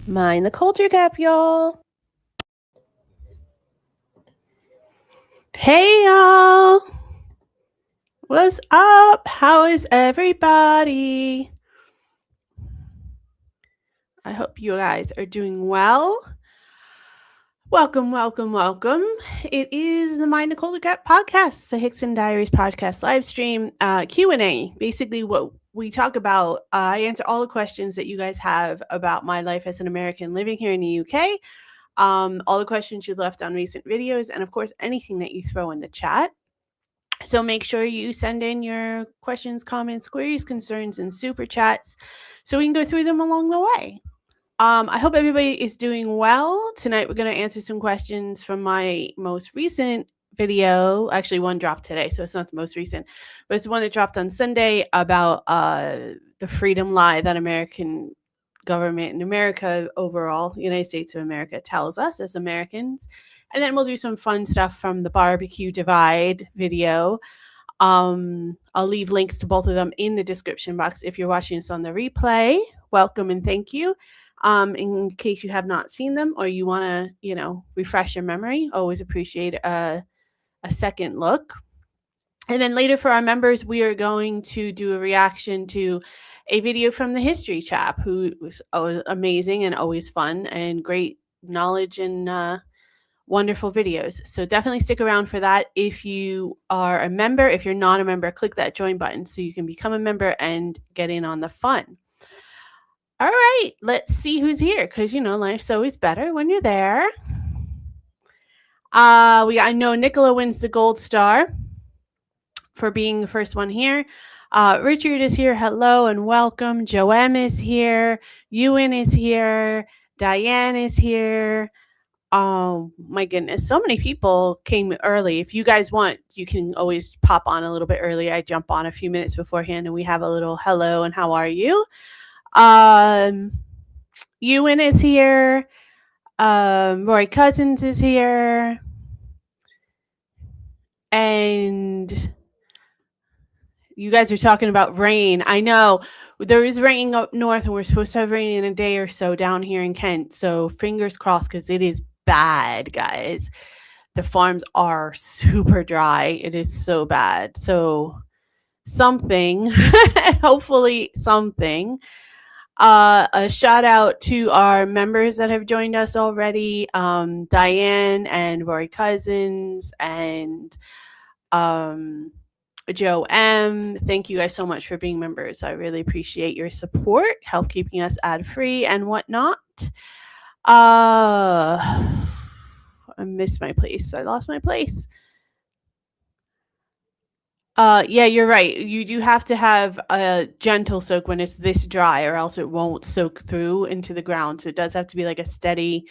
Mind the culture gap, y'all. Hey, y'all. What's up? How is everybody? I hope you guys are doing well. Welcome. It is the Mind the Culture Gap podcast, the Hickson Diaries podcast live stream Q&A. Basically, what we talk about, I answer all the questions that you guys have about my life as an American living here in the UK. All the questions you left on recent videos, and of course, anything that you throw in the chat. So make sure you send in your questions, comments, queries, concerns, and super chats so we can go through them along the way. I hope everybody is doing well. Tonight, we're going to answer some questions from my most recent video. Actually, one dropped today, so it's not the most recent, but it's the one that dropped on Sunday about the freedom lie that American government and America overall, United States of America, tells us as Americans. And then we'll do some fun stuff from the barbecue divide video. I'll leave links to both of them in the description box. If you're watching this on the replay, welcome and thank you. In case you have not seen them or you want to, refresh your memory, always appreciate a second look. And then later for our members, we are going to do a reaction to a video from the history chap who was amazing and always fun and great knowledge and wonderful videos. So definitely stick around for that. If you are a member, if you're not a member, click that join button so you can become a member and get in on the fun. All right, let's see who's here because, life's always better when you're there. I know Nicola wins the gold star for being the first one here. Richard is here. Hello and welcome. Joem is here. Ewan is here. Diane is here. Oh my goodness, so many people came early. If you guys want, you can always pop on a little bit early. I jump on a few minutes beforehand and we have a little hello and how are you? Ewan is here. Roy Cousins is here. And you guys are talking about rain. I know there is rain up north and we're supposed to have rain in a day or so down here in Kent. So fingers crossed because it is bad, guys. The farms are super dry. It is so bad. So something, hopefully something. A shout out to our members that have joined us already. Diane and Roy Cousins and Joe M. Thank you guys so much for being members. I really appreciate your support, help keeping us ad-free and whatnot. I missed my place. I lost my place. Yeah, you're right. You do have to have a gentle soak when it's this dry or else it won't soak through into the ground. So it does have to be like a steady,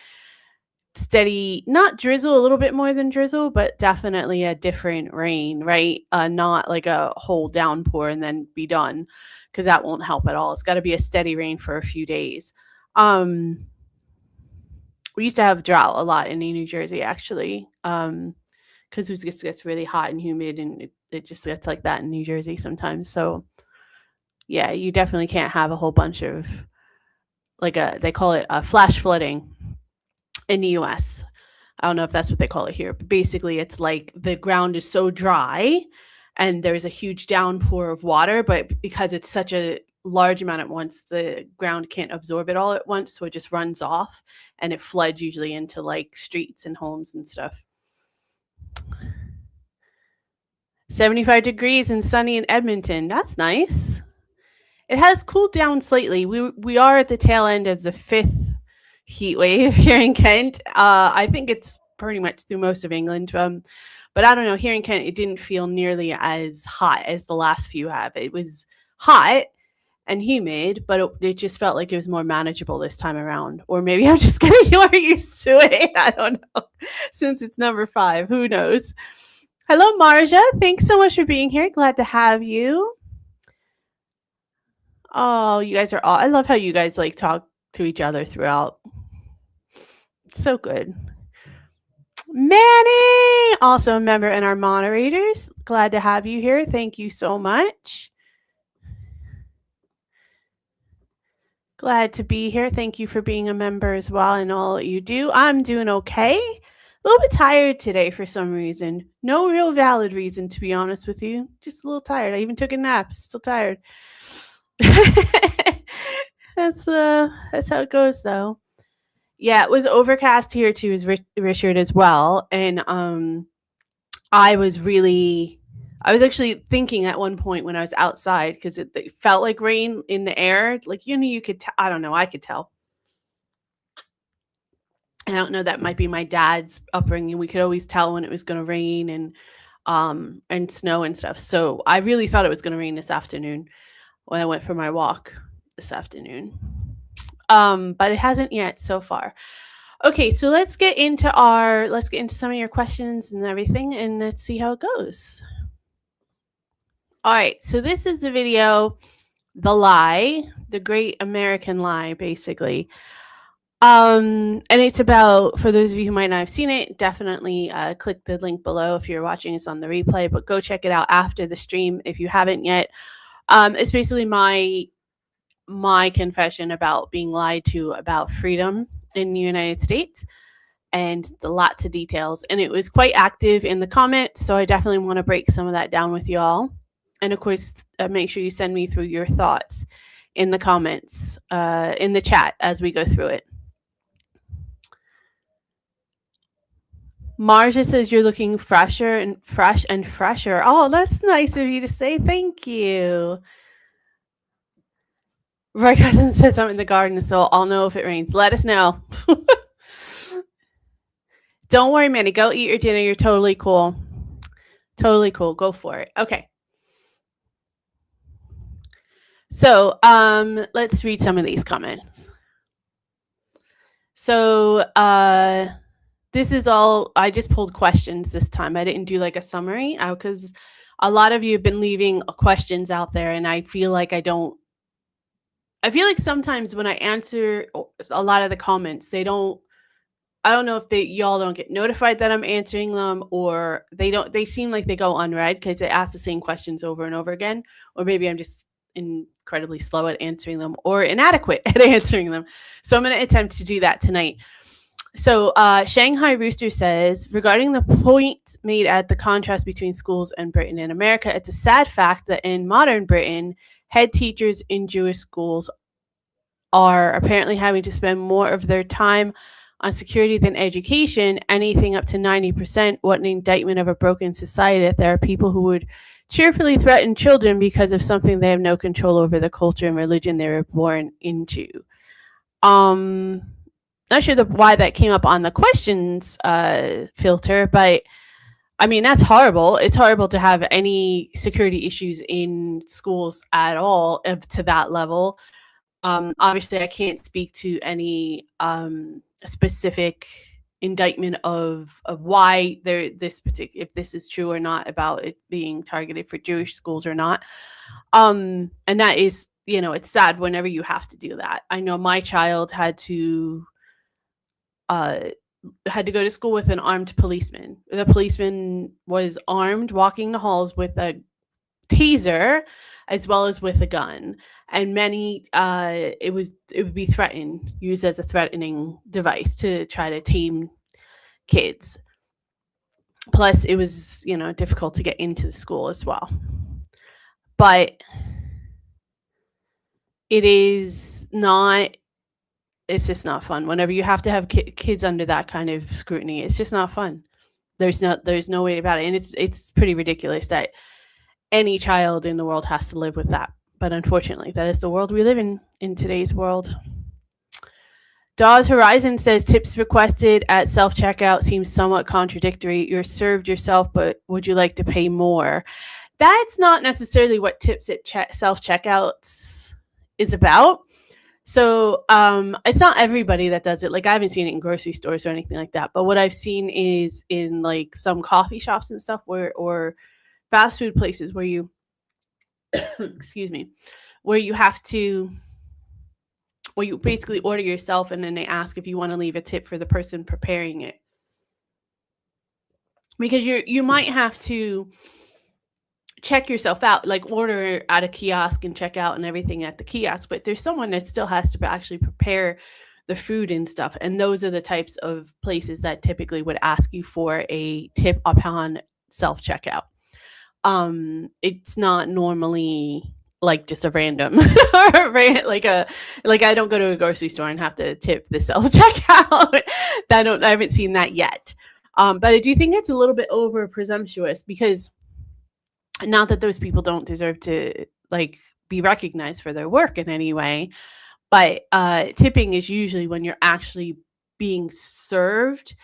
not drizzle, a little bit more than drizzle, but definitely a different rain, right? Not like a whole downpour and then be done because that won't help at all. It's got to be a steady rain for a few days. We used to have drought a lot in New Jersey, actually, because it just gets really hot and humid and it just gets like that in New Jersey sometimes. So yeah, you definitely can't have a whole bunch of they call it a flash flooding in the US. I don't know if that's what they call it here, but basically it's like the ground is so dry and there's a huge downpour of water, but because it's such a large amount at once, the ground can't absorb it all at once, so it just runs off and it floods usually into like streets and homes and stuff. 75 degrees and sunny in Edmonton. That's nice. It has cooled down slightly. We are at the tail end of the 5th heat wave here in Kent. I think it's pretty much through most of England. But I don't know. Here in Kent, it didn't feel nearly as hot as the last few have. It was hot and humid, but it just felt like it was more manageable this time around. Or maybe I'm just getting more used to it. I don't know. Since it's number 5, who knows? Hello, Marja. Thanks so much for being here. Glad to have you. Oh, you guys are all. I love how you guys like talk to each other throughout. So good. Manny, also a member in our moderators. Glad to have you here. Thank you so much. Glad to be here. Thank you for being a member as well and all that you do. I'm doing okay. A little bit tired today for some reason. No real valid reason, to be honest with you. Just a little tired. I even took a nap. Still tired. That's how it goes though. Yeah, it was overcast here too, as Richard as well, and I was actually thinking at one point when I was outside because it felt like rain in the air. Like, you could I don't know, I could tell. I don't know, that might be my dad's upbringing. We could always tell when it was going to rain and snow and stuff. So I really thought it was going to rain this afternoon when I went for my walk this afternoon. But it hasn't yet so far. Okay, so let's get into some of your questions and everything, and let's see how it goes. All right, so this is the video, The Lie, the Great American Lie, basically. And it's about, for those of you who might not have seen it, definitely click the link below if you're watching this on the replay, but go check it out after the stream if you haven't yet. It's basically my confession about being lied to about freedom in the United States, and lots of details. And it was quite active in the comments, so I definitely want to break some of that down with y'all. And of course, make sure you send me through your thoughts in the comments, in the chat as we go through it. Marja says you're looking fresh and fresher. Oh, that's nice of you to say. Thank you. My cousin says I'm in the garden, so I'll know if it rains. Let us know. Don't worry, Manny. Go eat your dinner. You're totally cool. Totally cool. Go for it. Okay. So let's read some of these comments. So this is all, I just pulled questions this time. I didn't do like a summary because a lot of you have been leaving questions out there, and I feel like sometimes when I answer a lot of the comments, I don't know if y'all don't get notified that I'm answering them, or they seem like they go unread because they ask the same questions over and over again, or maybe I'm just incredibly slow at answering them or inadequate at answering them. So I'm going to attempt to do that tonight. So Shanghai Rooster says, regarding the point made at the contrast between schools and Britain and America, it's a sad fact that in modern Britain, head teachers in Jewish schools are apparently having to spend more of their time on security than education, anything up to 90%. What an indictment of a broken society that there are people who would cheerfully threaten children because of something they have no control over, the culture and religion they were born into. Not sure why that came up on the questions filter, but I mean, that's horrible. It's horrible to have any security issues in schools at all to that level. Obviously, I can't speak to any specific indictment of why if this is true or not, about it being targeted for Jewish schools or not. And that is, it's sad whenever you have to do that. I know my child had to go to school with an armed policeman. The policeman was armed, walking the halls with a taser as well as with a gun, and many it would be used as a threatening device to try to tame kids. Plus it was difficult to get into the school as well. But it's just not fun whenever you have to have kids under that kind of scrutiny. It's just not fun. There's no way about it, and it's pretty ridiculous that any child in the world has to live with that. But unfortunately, that is the world we live in today's world. Dawes Horizon says tips requested at self-checkout seems somewhat contradictory. You're served yourself, but would you like to pay more? That's not necessarily what tips at self-checkouts is about. So it's not everybody that does it. Like, I haven't seen it in grocery stores or anything like that. But what I've seen is in like some coffee shops and stuff or fast food places where you excuse me, where you basically order yourself, and then they ask if you want to leave a tip for the person preparing it, because you might have to check yourself out, like order at a kiosk and check out and everything at the kiosk, but there's someone that still has to actually prepare the food and stuff. And those are the types of places that typically would ask you for a tip upon self checkout. It's not normally like just a random like I don't go to a grocery store and have to tip the self checkout. I haven't seen that yet. But I do think it's a little bit over presumptuous, because not that those people don't deserve to like be recognized for their work in any way, but tipping is usually when you're actually being served.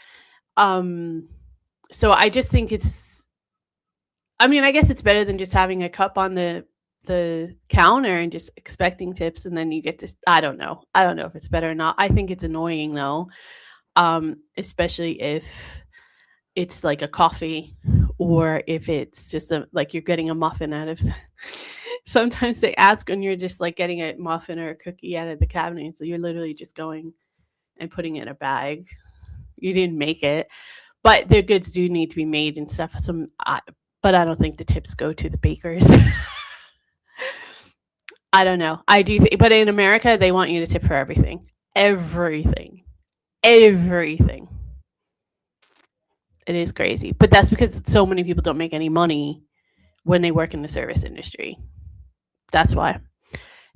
So I just think I guess it's better than just having a cup on the counter and just expecting tips, and then you get to, I don't know if it's better or not. I think it's annoying though, especially if it's like a coffee, or if it's just like you're getting a muffin out of sometimes they ask when you're just like getting a muffin or a cookie out of the cabinet, so you're literally just going and putting it in a bag. You didn't make it, but their goods do need to be made and stuff. But I don't think the tips go to the bakers. I don't know. I do, but in America, they want you to tip for everything. Everything. Everything. It is crazy. But that's because so many people don't make any money when they work in the service industry. That's why.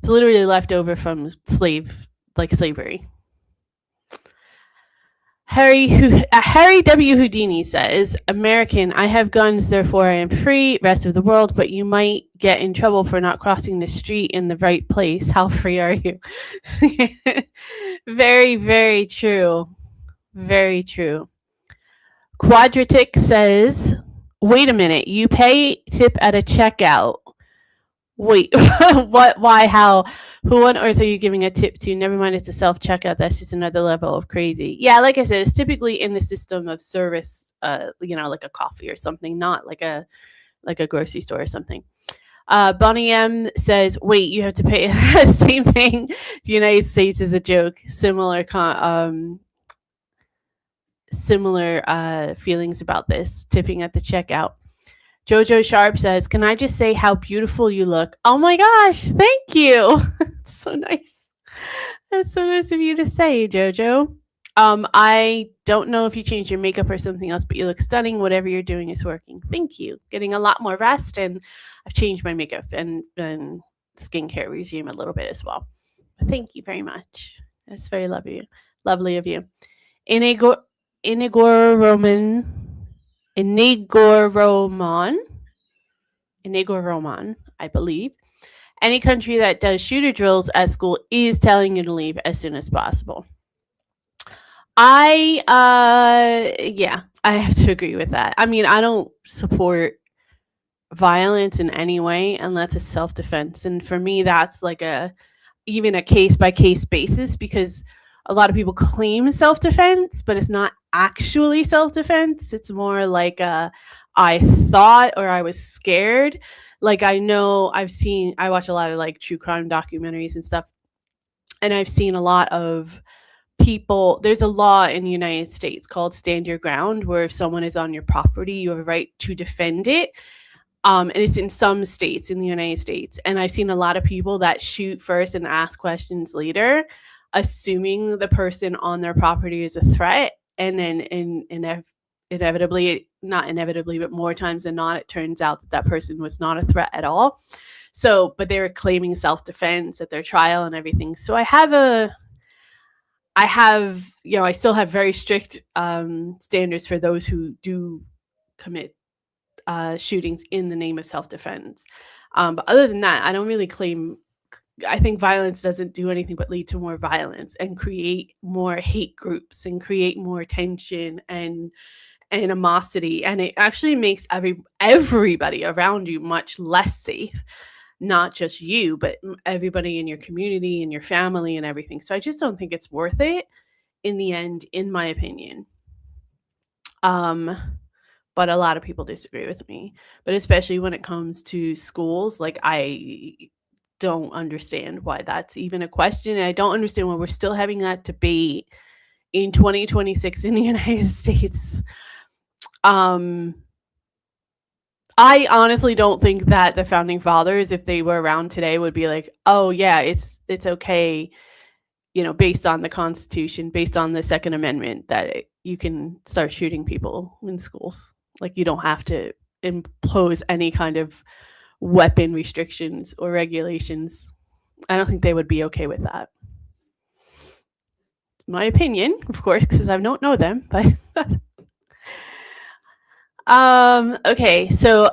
It's literally left over from slavery. Harry W. Houdini says, American, I have guns, therefore I am free, rest of the world, but you might get in trouble for not crossing the street in the right place. How free are you? Very, very true. Very true. Quadratic says, wait a minute, you pay tip at a checkout. Wait, what, why, how, who on earth are you giving a tip to? Never mind, it's a self-checkout. That's just another level of crazy. Yeah, like I said, it's typically in the system of service, like a coffee or something, not like a grocery store or something. Bonnie M says, wait, you have to pay the same thing. The United States is a joke. Similar feelings about this, tipping at the checkout. Jojo Sharp says, can I just say how beautiful you look? Oh my gosh, thank you. That's so nice. That's so nice of you to say, Jojo. I don't know if you changed your makeup or something else, but you look stunning. Whatever you're doing is working. Thank you. Getting a lot more rest, and I've changed my makeup and skincare regime a little bit as well. But thank you very much. That's very lovely of you. Inigo Roman, I believe. Any country that does shooter drills at school is telling you to leave as soon as possible. I have to agree with that. I mean, I don't support violence in any way unless it's self-defense. And for me, that's like even a case-by-case basis, because a lot of people claim self-defense, but it's not actually self-defense. It's more like I thought, or I was scared. Like, I watch a lot of like true crime documentaries and stuff, and I've seen a lot of people. There's a law in the United States called stand your ground, where if someone is on your property, you have a right to defend it. And it's in some states in the United States. And I've seen a lot of people that shoot first and ask questions later, assuming the person on their property is a threat. And then not inevitably, but more times than not, it turns out that person was not a threat at all. So, but they were claiming self-defense at their trial and everything. So I still have very strict standards for those who do commit shootings in the name of self-defense. But other than that, I don't really claim. I think violence doesn't do anything but lead to more violence and create more hate groups and create more tension and animosity. And it actually makes everybody around you much less safe. Not just you, but everybody in your community and your family and everything. So I just don't think it's worth it in the end, in my opinion. But a lot of people disagree with me. But especially when it comes to schools, like, I don't understand why that's even a question. I don't understand why we're still having that debate in 2026 in the United States. I I honestly don't think that the founding fathers, if they were around today, would be like, oh yeah, it's okay, based on the Constitution, based on the Second Amendment, that you can start shooting people in schools. Like, you don't have to impose any kind of weapon restrictions or regulations. I don't think they would be okay with that. My opinion, of course, because I don't know them, but okay, so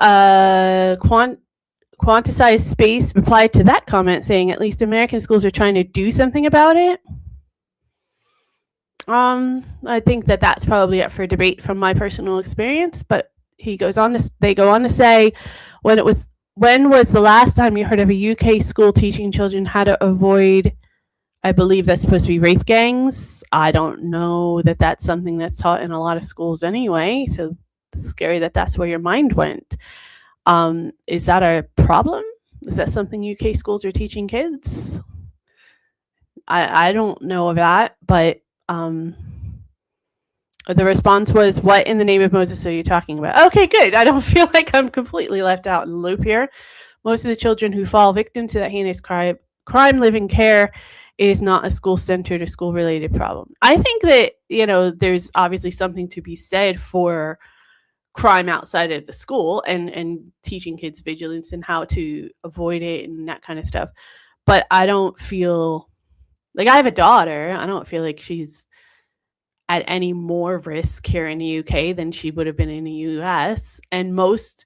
quantized space replied to that comment saying at least American schools are trying to do something about it. I think that that's probably up for debate from my personal experience, but they go on to say, when was the last time you heard of a UK school teaching children how to avoid, I believe that's supposed to be rape gangs. I don't know that that's something that's taught in a lot of schools anyway, so it's scary that that's where your mind went. Is that a problem? Is that something UK schools are teaching kids? I don't know of that, but the response was, what in the name of Moses are you talking about? Okay, good. I don't feel like I'm completely left out in the loop here. Most of the children who fall victim to that heinous crime live in care. It is not a school-centered or school-related problem. I think that, there's obviously something to be said for crime outside of the school and teaching kids vigilance and how to avoid it and that kind of stuff. But I don't feel like, I have a daughter. I don't feel like she's at any more risk here in the UK than she would have been in the US. And most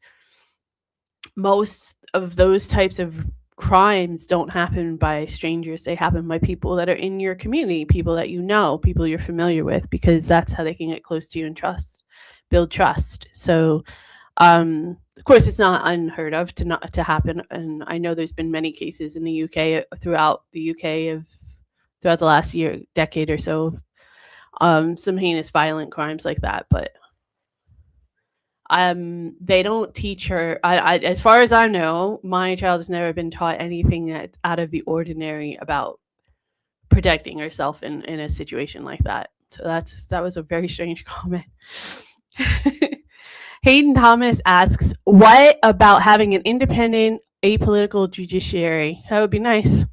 of those types of crimes don't happen by strangers. They happen by people that are in your community, people that you know, people you're familiar with, because that's how they can get close to you and build trust. So of course, it's not unheard of to happen, and I know there's been many cases in the UK throughout the last decade or so, some heinous violent crimes like that. But they don't teach her. As far as I know, my child has never been taught anything out of the ordinary about protecting herself in a situation like that. So that was a very strange comment. Hayden Thomas asks, what about having an independent, apolitical judiciary? That would be nice.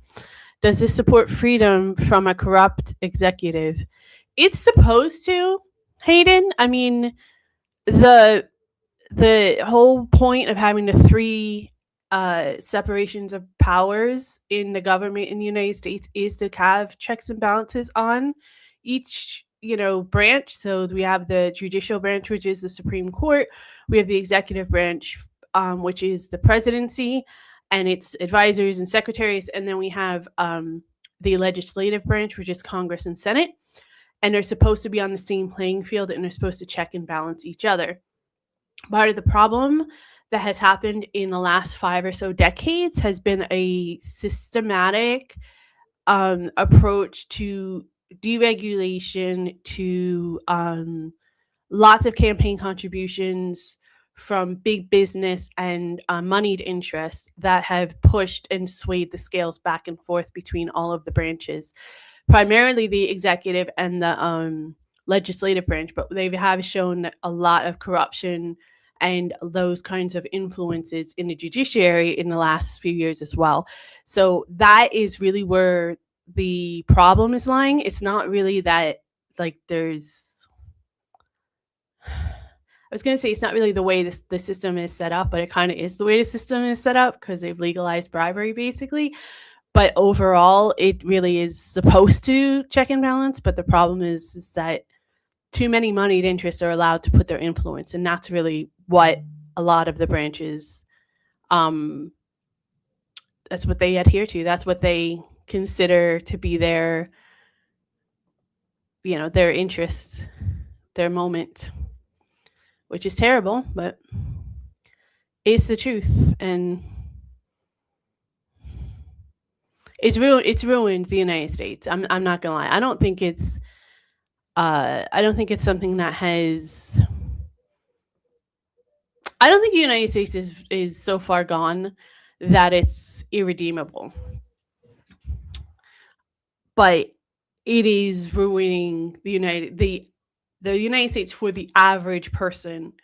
Does this support freedom from a corrupt executive? It's supposed to, Hayden. I mean, the whole point of having the three separations of powers in the government in the United States is to have checks and balances on each branch. So we have the judicial branch, which is the Supreme Court. We have the executive branch, which is the presidency and its advisors and secretaries, and then we have the legislative branch, which is Congress and Senate, and they're supposed to be on the same playing field, and they're supposed to check and balance each other. Part of the problem that has happened in the last 5 or so decades has been a systematic approach to deregulation, to lots of campaign contributions from big business and moneyed interests that have pushed and swayed the scales back and forth between all of the branches, primarily the executive and the legislative branch, but they have shown a lot of corruption and those kinds of influences in the judiciary in the last few years as well. So that is really where the problem is lying. It's not really that, like, I was going to say it's not really the way the system is set up, but it kind of is the way the system is set up because they've legalized bribery basically. But overall, it really is supposed to check and balance. But the problem is that too many moneyed interests are allowed to put their influence, and that's really what a lot of the branches, that's what they adhere to. That's what they consider to be their interest, their moment, which is terrible, but it's the truth. And it's ruined the United States. I'm not gonna lie. I don't think it's something that has. I don't think the United States is so far gone that it's irredeemable. But it is ruining the United States for the average person,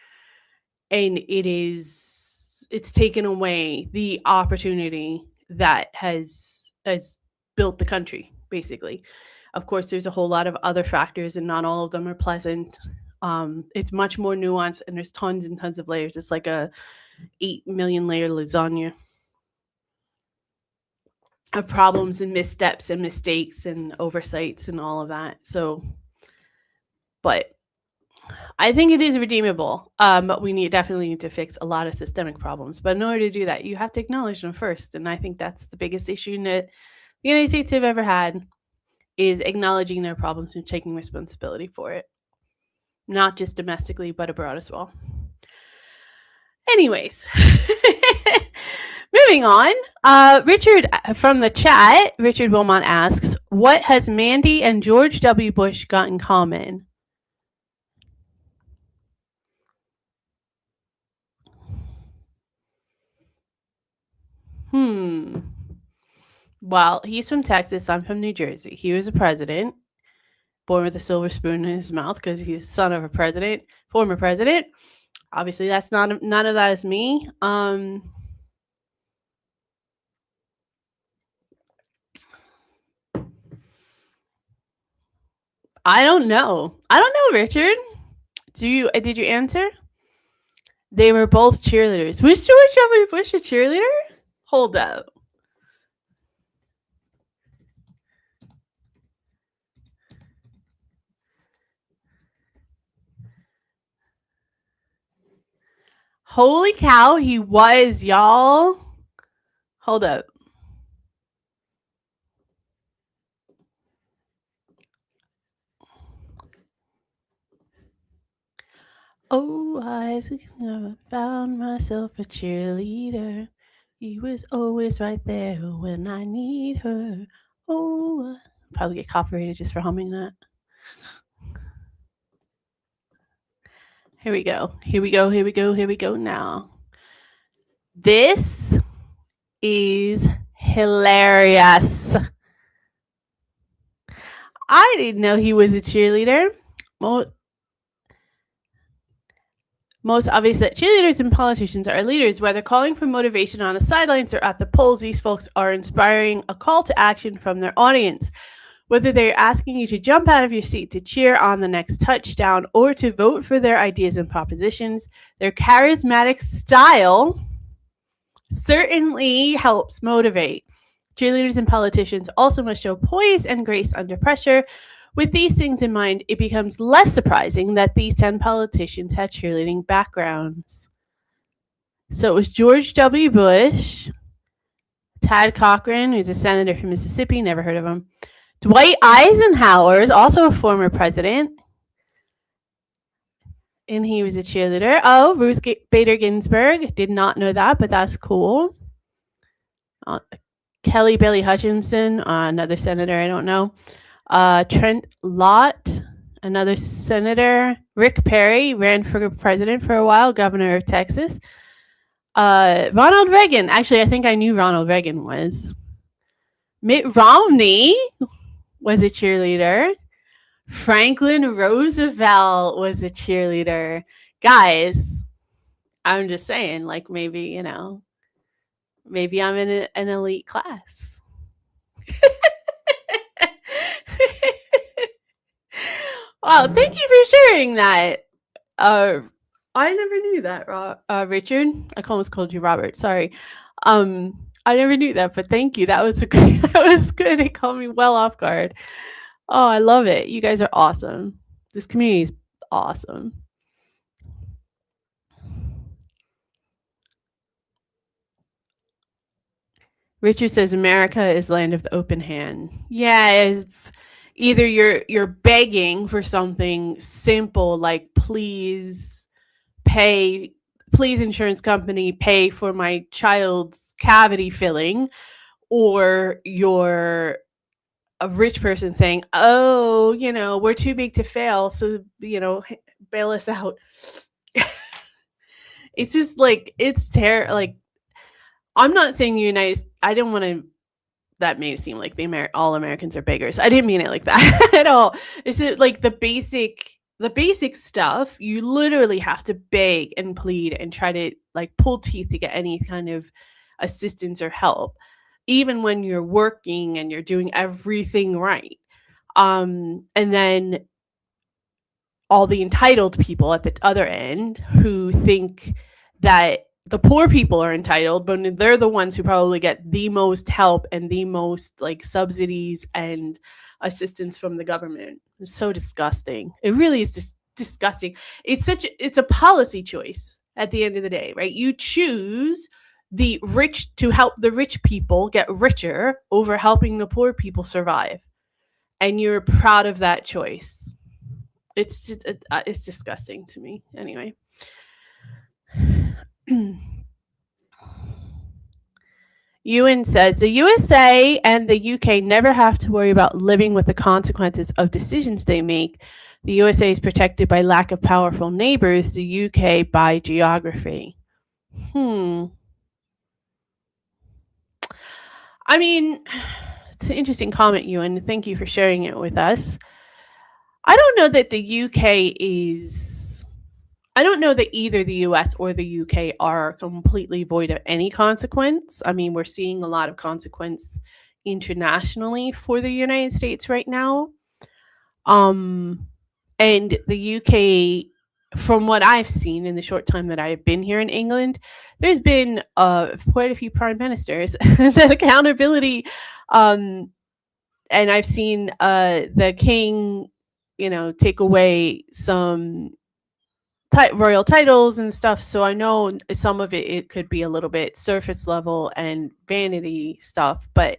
and it is it's taken away the opportunity that has built the country, basically. Of course, there's a whole lot of other factors, and not all of them are pleasant. It's much more nuanced, and there's tons and tons of layers. It's like a 8 million layer lasagna of problems and missteps and mistakes and oversights and all of that. So, but I think it is redeemable. But we definitely need to fix a lot of systemic problems. But in order to do that, you have to acknowledge them first. And I think that's the biggest issue that the United States have ever had, is acknowledging their problems and taking responsibility for it. Not just domestically, but abroad as well. Anyways, moving on. Richard from the chat, Richard Wilmot asks, what has Mandy and George W. Bush got in common? Well, he's from Texas. I'm from New Jersey. He was a president, born with a silver spoon in his mouth because he's the son of a president, former president. Obviously, that's none of that is me. I don't know. Richard. Did you answer? They were both cheerleaders. Was George W. Bush a cheerleader? Hold up. Holy cow, he was, y'all. Hold up. Oh, I found myself a cheerleader. He was always right there when I need her. Oh, probably get copyrighted just for humming that. Here we go now. This is hilarious. I didn't know he was a cheerleader. Most obvious that cheerleaders and politicians are leaders, whether calling for motivation on the sidelines or at the polls. These folks are inspiring a call to action from their audience. Whether they're asking you to jump out of your seat to cheer on the next touchdown or to vote for their ideas and propositions, their charismatic style certainly helps motivate. Cheerleaders and politicians also must show poise and grace under pressure. With these things in mind, it becomes less surprising that these 10 politicians had cheerleading backgrounds. So it was George W. Bush, Tad Cochran, who's a senator from Mississippi, never heard of him. Dwight Eisenhower is also a former president, and he was a cheerleader. Oh, Ruth Bader Ginsburg, did not know that, but that's cool. Kelly Bailey Hutchinson, another senator, I don't know. Trent Lott, another senator. Rick Perry ran for president for a while, governor of Texas. Ronald Reagan, actually, I think I knew Ronald Reagan was. Mitt Romney was a cheerleader. Franklin Roosevelt was a cheerleader. Guys, I'm just saying, like, maybe I'm in an elite class. Wow, thank you for sharing that. I never knew that, Richard. I almost called you Robert. Sorry. I never knew that, but thank you. That was good. It caught me well off guard. Oh, I love it. You guys are awesome. This community is awesome. Richard says America is land of the open hand. Yeah, either you're begging for something simple like please insurance company pay for my child's cavity filling, or you're a rich person saying, oh, we're too big to fail, so bail us out. It's just like, it's terrible. Like, I'm not saying I don't want to, that made it seem like all Americans are beggars. I didn't mean it like that at all. It's like the the basic stuff, you literally have to beg and plead and try to like pull teeth to get any kind of assistance or help, even when you're working and you're doing everything right. And then all the entitled people at the other end who think that the poor people are entitled, but they're the ones who probably get the most help and the most like subsidies and assistance from the government. It's so disgusting. It really is just disgusting. It's a policy choice at the end of the day, right? You choose the rich to help the rich people get richer over helping the poor people survive. And you're proud of that choice. It's disgusting to me. Anyway. Ewan says the USA and the UK never have to worry about living with the consequences of decisions they make. The USA is protected by lack of powerful neighbors, the UK by geography. I mean, it's an interesting comment, Ewan. Thank you for sharing it with us. I don't know that the UK is. I don't know that either the US or the UK are completely void of any consequence. I mean, we're seeing a lot of consequence internationally for the United States right now. And the UK, from what I've seen in the short time that I've been here in England, there's been quite a few prime ministers. That accountability, and I've seen the king, take away some royal titles and stuff. So I know some of it could be a little bit surface level and vanity stuff, but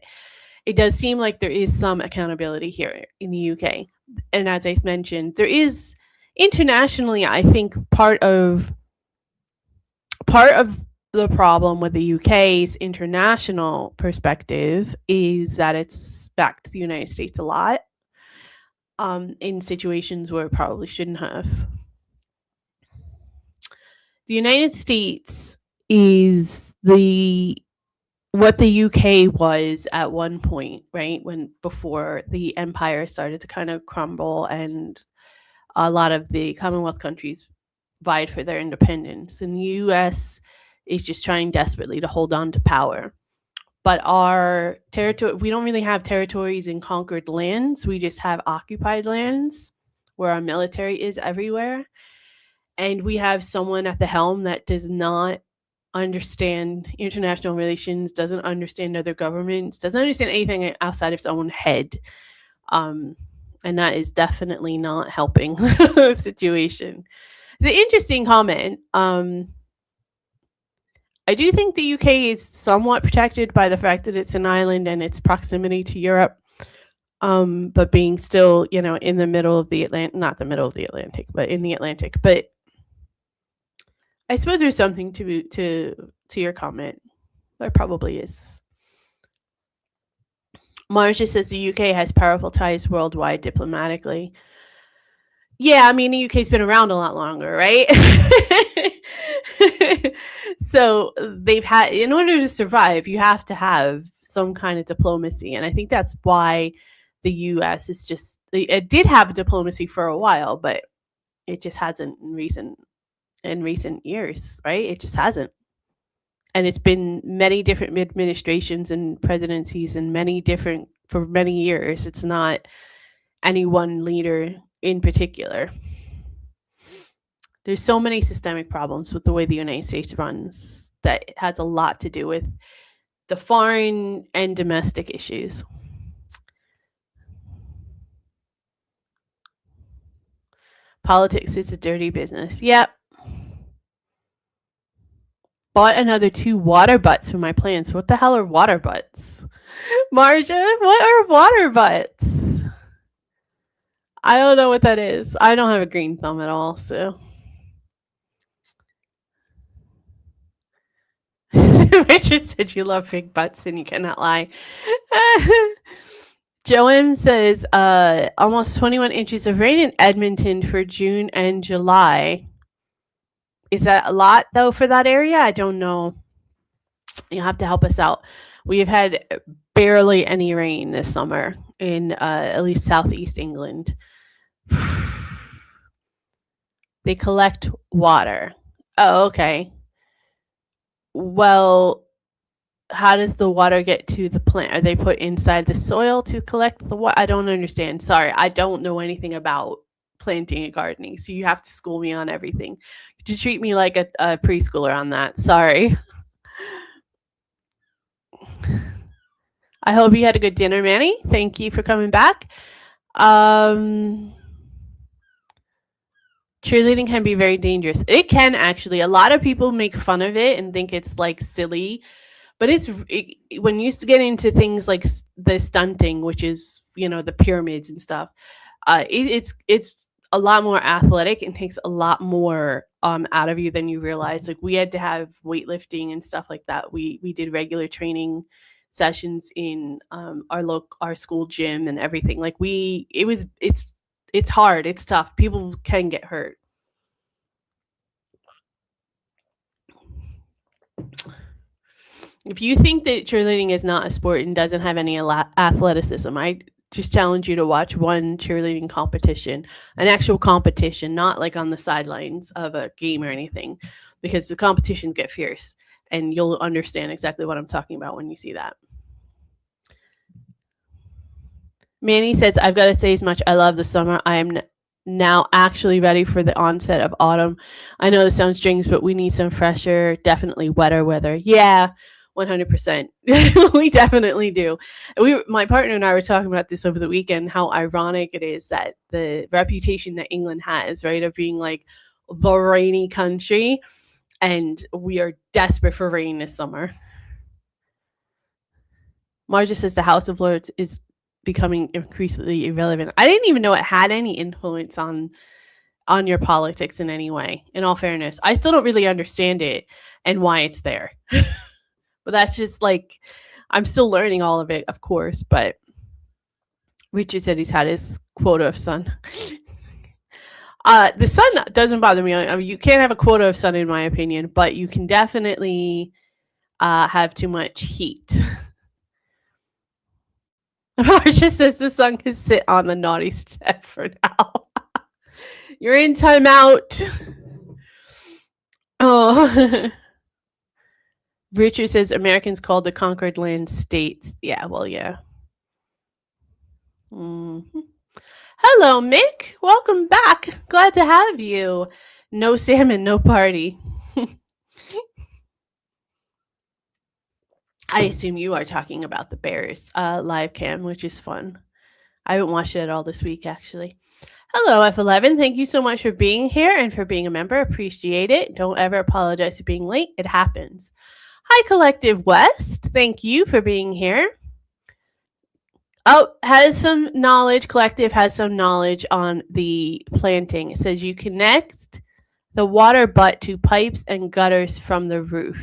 it does seem like there is some accountability here in the UK. And as I mentioned, there is internationally, I think part of the problem with the UK's international perspective is that it's backed the United States a lot in situations where it probably shouldn't have. The United States is what the UK was at one point, right? Before the empire started to kind of crumble and a lot of the Commonwealth countries vied for their independence. And the US is just trying desperately to hold on to power. But our territory, we don't really have territories in conquered lands. We just have occupied lands where our military is everywhere. And we have someone at the helm that does not understand international relations, doesn't understand other governments, doesn't understand anything outside of its own head. And that is definitely not helping the situation. It's an interesting comment. I do think the UK is somewhat protected by the fact that it's an island and its proximity to Europe. But being still, in the middle of the Atlantic, not the middle of the Atlantic, but in the Atlantic. But I suppose there's something to your comment. There probably is. Marcia says the UK has powerful ties worldwide diplomatically. Yeah, I mean, the UK's been around a lot longer, right? So they've had, in order to survive, you have to have some kind of diplomacy. And I think that's why the US is just, it did have diplomacy for a while, but it just hasn't in recent years, right? It just hasn't. And it's been many different administrations and presidencies and for many years. It's not any one leader in particular. There's so many systemic problems with the way the United States runs that it has a lot to do with the foreign and domestic issues. Politics is a dirty business. Yep. Bought another 2 water butts for my plants. What the hell are water butts? Marja, what are water butts? I don't know what that is. I don't have a green thumb at all, so. Richard said you love big butts and you cannot lie. Joanne says almost 21 inches of rain in Edmonton for June and July. Is that a lot, though, for that area? I don't know. You'll have to help us out. We have had barely any rain this summer in at least southeast England. They collect water. Oh, okay. Well, how does the water get to the plant? Are they put inside the soil to collect the water? I don't understand. Sorry, I don't know anything about planting and gardening, so you have to school me on everything. You treat me like a preschooler on that. Sorry. I hope you had a good dinner, Manny. Thank you for coming back. Cheerleading can be very dangerous. It can actually. A lot of people make fun of it and think it's like silly, but when you used to get into things like the stunting, which is the pyramids and stuff. It's a lot more athletic and takes a lot more out of you than you realize. Like we had to have weightlifting and stuff like that. We did regular training sessions in our school gym and everything. Like it's hard. It's tough. People can get hurt. If you think that cheerleading is not a sport and doesn't have any athleticism, I just challenge you to watch one cheerleading competition, an actual competition, not like on the sidelines of a game or anything, because the competitions get fierce and you'll understand exactly what I'm talking about when you see that. Manny says, I've got to say as much. I love the summer. I am now actually ready for the onset of autumn. I know this sounds strange, but we need some fresher, definitely wetter weather. Yeah, 100%. We definitely do. My partner and I were talking about this over the weekend, how ironic it is that the reputation that England has, right, of being like the rainy country, and we are desperate for rain this summer. Marja says the House of Lords is becoming increasingly irrelevant. I didn't even know it had any influence on your politics in any way. In all fairness, I still don't really understand it and why it's there. But that's just like I'm still learning all of it, of course. But Richard said he's had his quota of sun. The sun doesn't bother me. I mean, you can't have a quota of sun, in my opinion, but you can definitely have too much heat. Marsha says the sun can sit on the naughty step for now. You're in timeout. Oh. Richard says Americans called the conquered land states. Yeah, well, yeah. Mm-hmm. Hello, Mick. Welcome back. Glad to have you. No salmon, no party. I assume you are talking about the Bears live cam, which is fun. I haven't watched it at all this week, actually. Hello, F11. Thank you so much for being here and for being a member. Appreciate it. Don't ever apologize for being late. It happens. Hi, Collective West. Thank you for being here. Oh, Collective has some knowledge on the planting. It says you connect the water butt to pipes and gutters from the roof.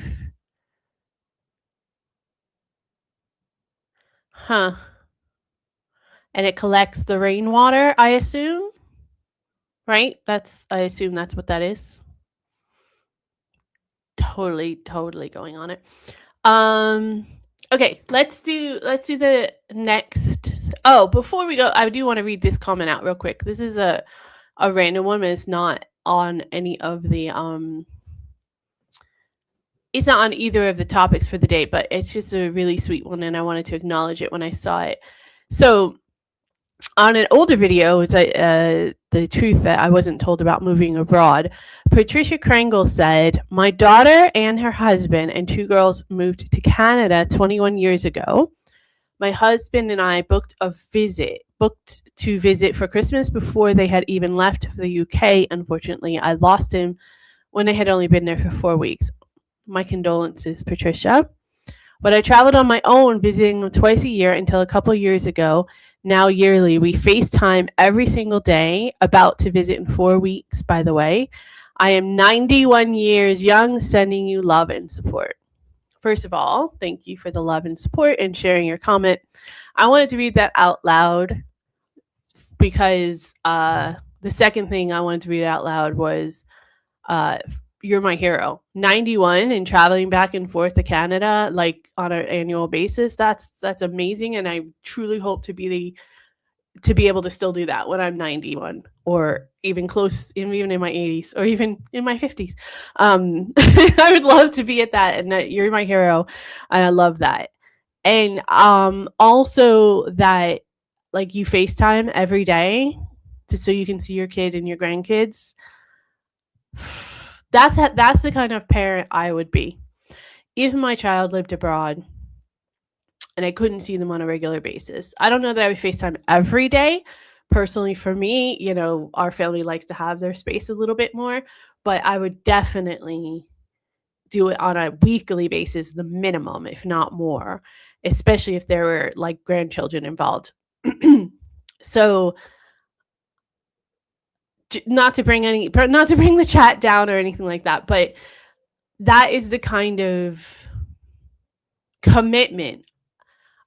Huh. And it collects the rainwater, I assume? Right? I assume that's what that is. Totally going on it. Okay, let's do the next. Oh, before we go, I do want to read this comment out real quick. This is a random one, but it's not on any of the it's not on either of the topics for the day, but it's just a really sweet one, and I wanted to acknowledge it when I saw it. So on an older video, it's the truth that I wasn't told about moving abroad. Patricia Krangle said, my daughter and her husband and 2 girls moved to Canada 21 years ago. My husband and I booked to visit for Christmas before they had even left for the UK. Unfortunately, I lost him when I had only been there for 4 weeks. My condolences, Patricia. But I traveled on my own, visiting them twice a year until a couple years ago. Now yearly, we FaceTime every single day, about to visit in 4 weeks, by the way. I am 91 years young, sending you love and support. First of all, thank you for the love and support and sharing your comment. I wanted to read that out loud because the second thing I wanted to read out loud was you're my hero. 91 and traveling back and forth to Canada like on an annual basis. That's amazing, and I truly hope to be to be able to still do that when I'm 91 or even close, even in my 80s or even in my 50s. I would love to be at that, and you're my hero, and I love that. And also that like you FaceTime every day so you can see your kid and your grandkids. That's the kind of parent I would be if my child lived abroad and I couldn't see them on a regular basis. I don't know that I would FaceTime every day. Personally, for me, our family likes to have their space a little bit more, but I would definitely do it on a weekly basis, the minimum, if not more, especially if there were like grandchildren involved. So, not to bring the chat down or anything like that, but that is the kind of commitment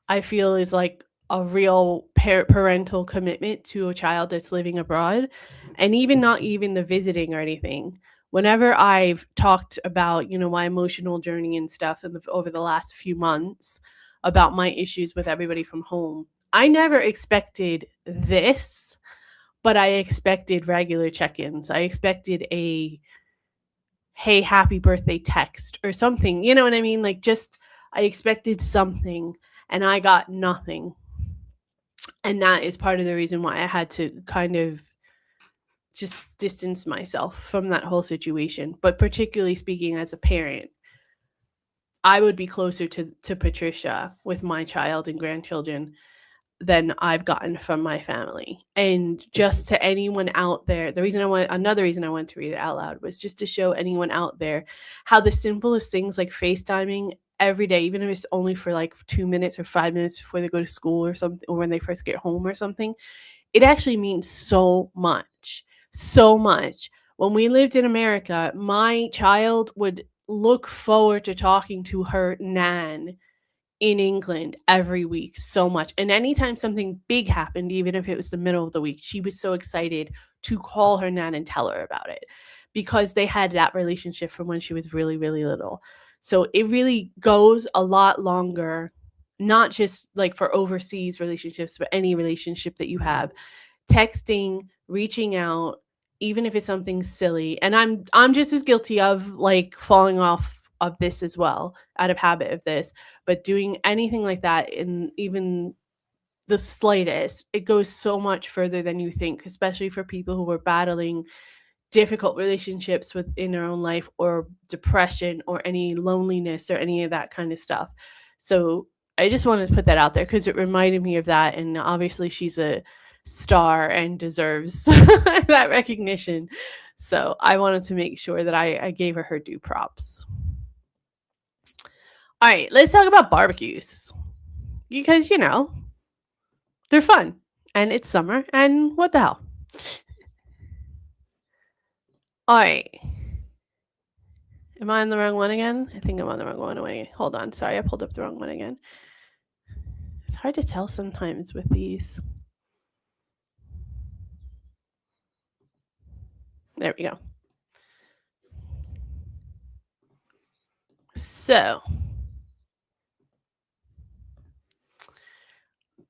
I feel is like a real parental commitment to a child that's living abroad, and even not even the visiting or anything. Whenever I've talked about, my emotional journey and stuff over the last few months about my issues with everybody from home, I never expected this, but I expected regular check-ins. I expected a hey, happy birthday text or something. You know what I mean? Like, just I expected something and I got nothing. And that is part of the reason why I had to kind of just distance myself from that whole situation. But particularly speaking as a parent, I would be closer to Patricia with my child and grandchildren than I've gotten from my family. And just to anyone out there, another reason I wanted to read it out loud was just to show anyone out there how the simplest things like FaceTiming every day, even if it's only for like 2 minutes or 5 minutes before they go to school or something, or when they first get home or something, it actually means so much. So much. When we lived in America, my child would look forward to talking to her nan in England every week so much. And anytime something big happened, even if it was the middle of the week, she was so excited to call her nan and tell her about it because they had that relationship from when she was really, really little. So it really goes a lot longer, not just like for overseas relationships, but any relationship that you have. Texting, reaching out, even if it's something silly. And I'm just as guilty of like falling off of this as well, out of habit of this, but doing anything like that in even the slightest, it goes so much further than you think, especially for people who are battling difficult relationships within their own life or depression or any loneliness or any of that kind of stuff. So I just wanted to put that out there because it reminded me of that. And obviously she's a star and deserves that recognition. So I wanted to make sure that I gave her due props. All right, let's talk about barbecues because, they're fun and it's summer and what the hell. All right. Am I on the wrong one again? I think I'm on the wrong one. Wait, hold on. Sorry, I pulled up the wrong one again. It's hard to tell sometimes with these. There we go. So,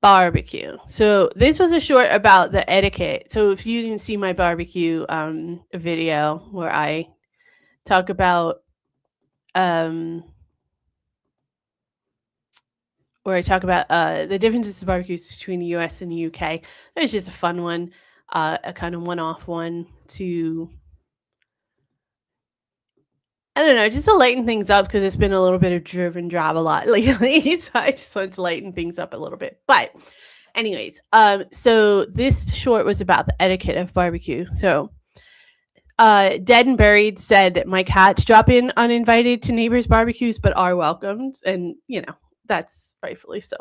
barbecue. So this was a short about the etiquette. So if you didn't see my barbecue video where I talk about the differences of barbecues between the US and the UK. It was just a fun one, a kind of one-off one to, I don't know, just to lighten things up because it's been a little bit of drib and drab a lot lately. So I just wanted to lighten things up a little bit. But anyways, so this short was about the etiquette of barbecue. So Dead and Buried said my cats drop in uninvited to neighbors' barbecues but are welcomed. And, that's rightfully so.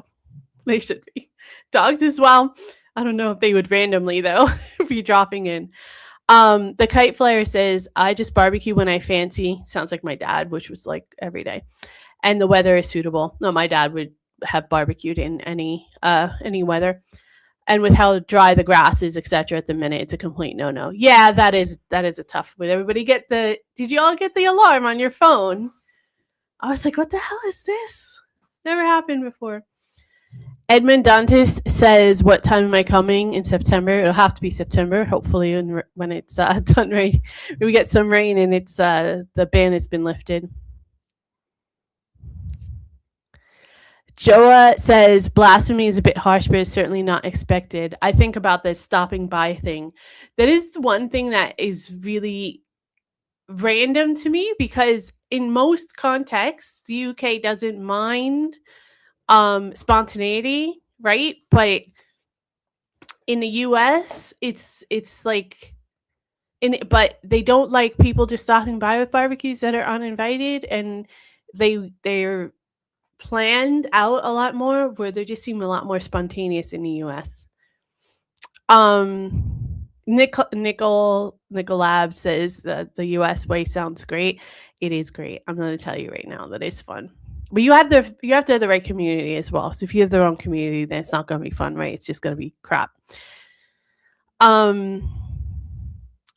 They should be. Dogs as well. I don't know if they would randomly, though, be dropping in. The Kite Flyer says, I just barbecue when I fancy. Sounds like my dad, which was like every day. And the weather is suitable. No, my dad would have barbecued in any weather. And with how dry the grass is, etc. at the minute, it's a complete no-no. Yeah, that is a tough. Would everybody did you all get the alarm on your phone? I was like, what the hell is this? Never happened before. Edmund Dantes says, "What time am I coming in September?" It'll have to be September, hopefully, when it's done rain. We get some rain and it's the ban has been lifted. Joa says, "Blasphemy is a bit harsh, but it's certainly not expected." I think about this stopping by thing. That is one thing that is really random to me, because in most contexts, the UK doesn't mind spontaneity, right? But in the US, it's like but they don't like people just stopping by with barbecues that are uninvited, and they're planned out a lot more, where they just seem a lot more spontaneous in the US. Nicolab says that the US way sounds great. It is great. I'm going to tell you right now that it's fun. But you have to have the right community as well. So if you have the wrong community, then it's not going to be fun, right? It's just going to be crap.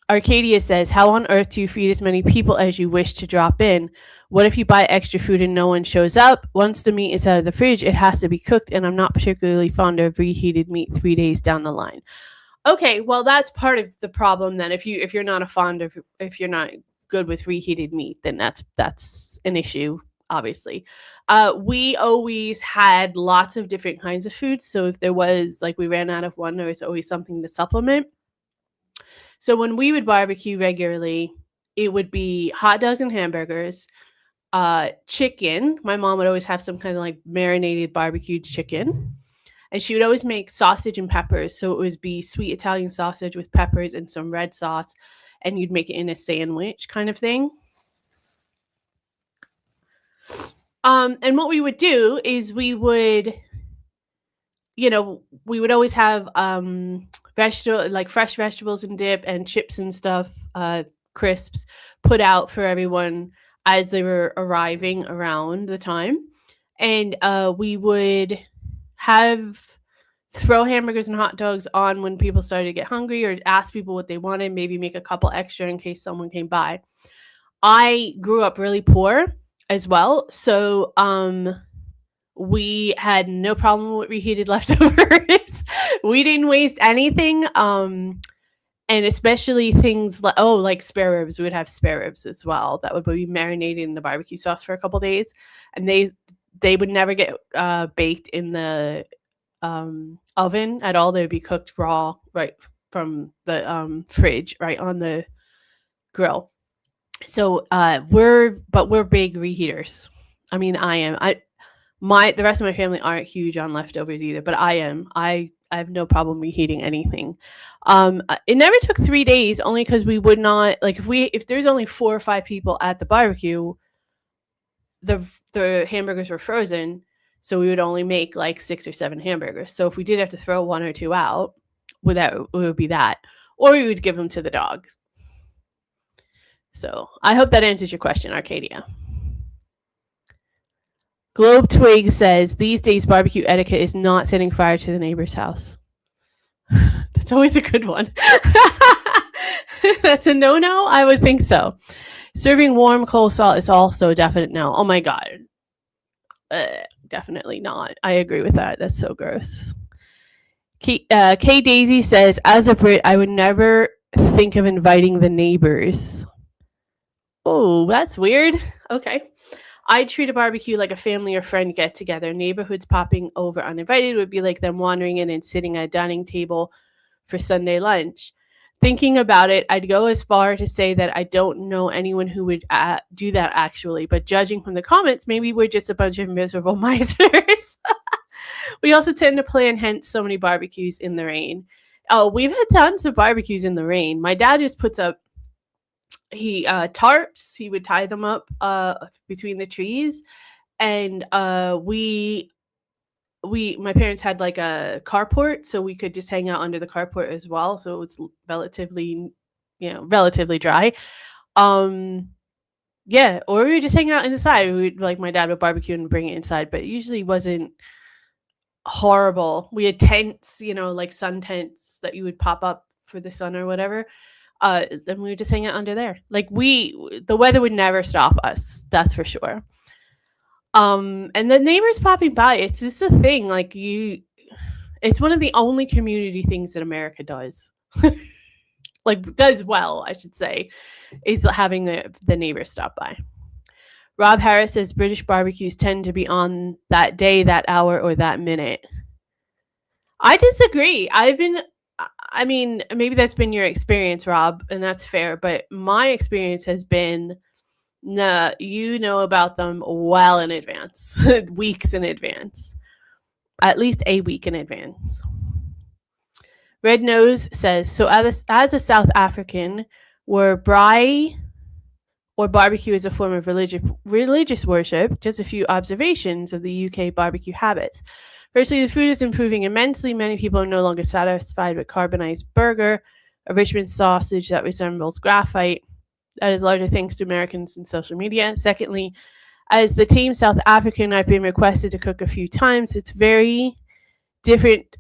Arcadia says, "How on earth do you feed as many people as you wish to drop in? What if you buy extra food and no one shows up? Once the meat is out of the fridge, it has to be cooked, and I'm not particularly fond of reheated meat 3 days down the line." Okay, well, that's part of the problem then. If you're not if you're not good with reheated meat, then that's an issue, obviously. We always had lots of different kinds of foods, so if there was, like, we ran out of one, there was always something to supplement. So when we would barbecue regularly, it would be hot dogs and hamburgers, chicken. My mom would always have some kind of like marinated barbecued chicken. And she would always make sausage and peppers. So it would be sweet Italian sausage with peppers and some red sauce. And you'd make it in a sandwich kind of thing. And what we would do is we would always have fresh vegetables and dip and chips and stuff, crisps, put out for everyone as they were arriving around the time. And we would throw hamburgers and hot dogs on when people started to get hungry, or ask people what they wanted, maybe make a couple extra in case someone came by. I grew up really poor as well, so we had no problem with reheated leftovers. We didn't waste anything. And especially things like spare ribs. We would have spare ribs as well that would be marinated in the barbecue sauce for a couple days, and they would never get baked in the oven at all. They would be cooked raw right from the fridge, right on the grill. So we're big reheaters. I mean, I am. The rest of my family aren't huge on leftovers either, but I am. I have no problem reheating anything. It never took 3 days, only because we would not, like, if there's only 4 or 5 people at the barbecue, the hamburgers were frozen, so we would only make like 6 or 7 hamburgers. So if we did have to throw 1 or 2 out, it would be that, or we would give them to the dogs. So I hope that answers your question, Arcadia. Globe Twig says, "These days barbecue etiquette is not setting fire to the neighbor's house." That's always a good one. That's a no-no? I would think so. Serving warm coleslaw is also a definite no. Oh my God. Definitely not. I agree with that. That's so gross. K Daisy says, "As a Brit, I would never think of inviting the neighbors." Oh, that's weird. Okay. I treat a barbecue like a family or friend get together. Neighborhoods popping over uninvited would be like them wandering in and sitting at a dining table for Sunday lunch. Thinking about it, I'd go as far to say that I don't know anyone who would do that actually, but judging from the comments, maybe we're just a bunch of miserable misers. We also tend to plan hence so many barbecues in the rain. Oh, we've had tons of barbecues in the rain. My dad just puts up tarps. He would tie them up between the trees, and my parents had like a carport, so we could just hang out under the carport as well, so it was relatively dry. Yeah, or we would just hang out inside. My dad would barbecue and bring it inside, but it usually wasn't horrible. We had tents, like sun tents that you would pop up for the sun or whatever. Then we would just hang out under there. Like, the weather would never stop us, that's for sure. And the neighbors popping by, it's just a thing. Like, It's one of the only community things that America does. Like, does well, I should say, is having the neighbors stop by. Rob Harris says British barbecues tend to be on that day, that hour, or that minute. I disagree. I mean, maybe that's been your experience, Rob, and that's fair, but my experience has been, nah, you know about them well in advance, weeks in advance, at least a week in advance. Red Nose says, so as a South African, were braai or barbecue is a form of religious worship. Just a few observations of the UK barbecue habits. Firstly, the food is improving immensely. Many people are no longer satisfied with carbonized burger, a Richmond sausage that resembles graphite. That is largely thanks to Americans and social media. Secondly, as the team South African, I've been requested to cook a few times. It's very different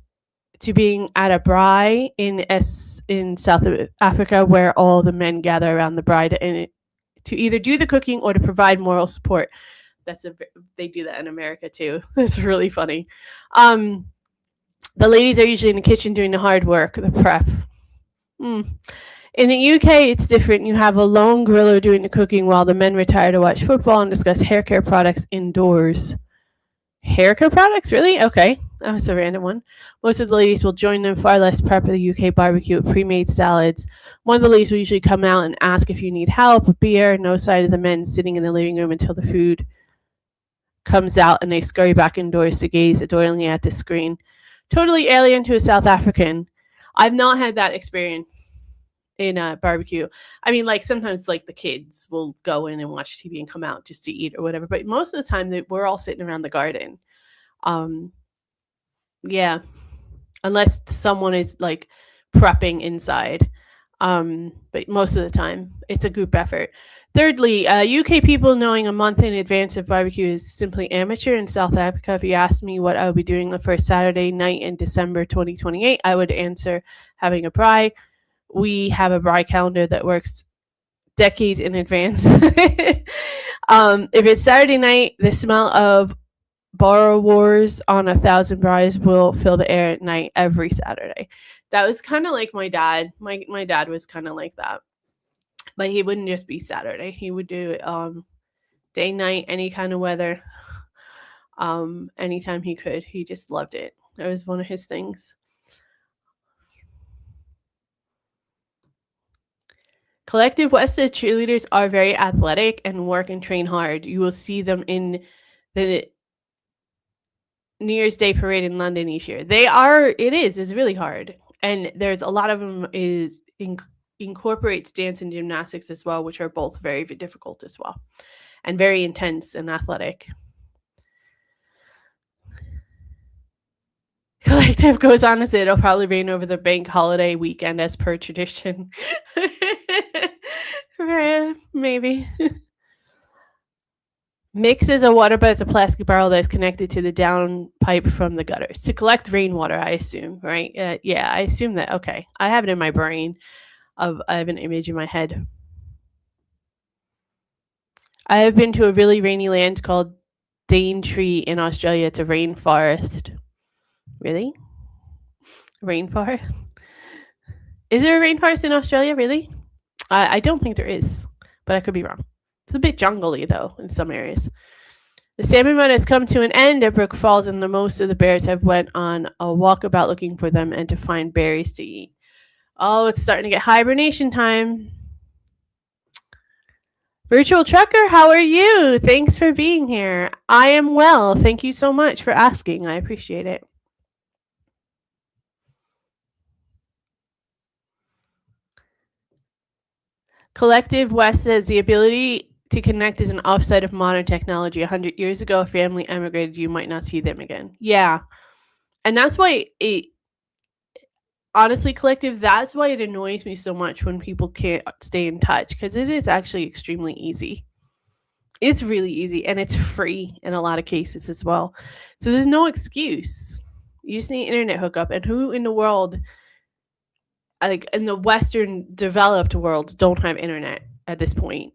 to being at a braai in South Africa, where all the men gather around the bride and to either do the cooking or to provide moral support. They do that in America too. It's really funny. The ladies are usually in the kitchen doing the hard work, the prep. In the UK, it's different. You have a lone griller doing the cooking while the men retire to watch football and discuss hair care products indoors. Hair care products? Really? Okay. That was a random one. Most of the ladies will join them, far less prep of the UK barbecue with pre-made salads. One of the ladies will usually come out and ask if you need help, a beer, no sight of the men sitting in the living room until the food comes out and they scurry back indoors to gaze adoringly at the screen. Totally alien to a South African. I've not had that experience in a barbecue. I mean, like sometimes like the kids will go in and watch TV and come out just to eat or whatever, but most of the time we're all sitting around the garden. Yeah, unless someone is like prepping inside. But most of the time it's a group effort. Thirdly, UK people knowing a month in advance of barbecue is simply amateur. In South Africa, if you asked me what I would be doing the first Saturday night in December 2028, I would answer having a braai. We have a braai calendar that works decades in advance. If it's Saturday night, the smell of Borrow Wars on 1,000 Braais will fill the air at night every Saturday. That was kind of like my dad. My dad was kind of like that. But he wouldn't just be Saturday. He would do it day, night, any kind of weather. Anytime he could. He just loved it. That was one of his things. Collective Wested cheerleaders are very athletic and work and train hard. You will see them in the New Year's Day parade in London each year. It's really hard. And there's a lot of them incorporates dance and gymnastics as well, which are both very, very difficult as well. And very intense and athletic. Collective goes on to say it'll probably rain over the bank holiday weekend as per tradition. Maybe. Mix is a water, but it's a plastic barrel that is connected to the downpipe from the gutters to collect rainwater, I assume, right? Yeah, I assume that. Okay. I have it in my brain. I have an image in my head. I have been to a really rainy land called Daintree in Australia. It's a rainforest. Really? Rainforest? Is there a rainforest in Australia, really? I don't think there is, but I could be wrong. It's a bit jungly, though, in some areas. The salmon run has come to an end at Brook Falls, and most of the bears have went on a walkabout looking for them and to find berries to eat. Oh, it's starting to get hibernation time. Virtual Trucker, how are you? Thanks for being here. I am well. Thank you so much for asking. I appreciate it. Collective West says the ability to connect is an offside of modern technology. 100 years ago, a family emigrated, you might not see them again. Yeah. And that's why honestly, Collective, that's why it annoys me so much when people can't stay in touch, because it is actually extremely easy. It's really easy, and it's free in a lot of cases as well. So there's no excuse. You just need an internet hookup, and who in the world, like in the Western developed world, don't have internet at this point?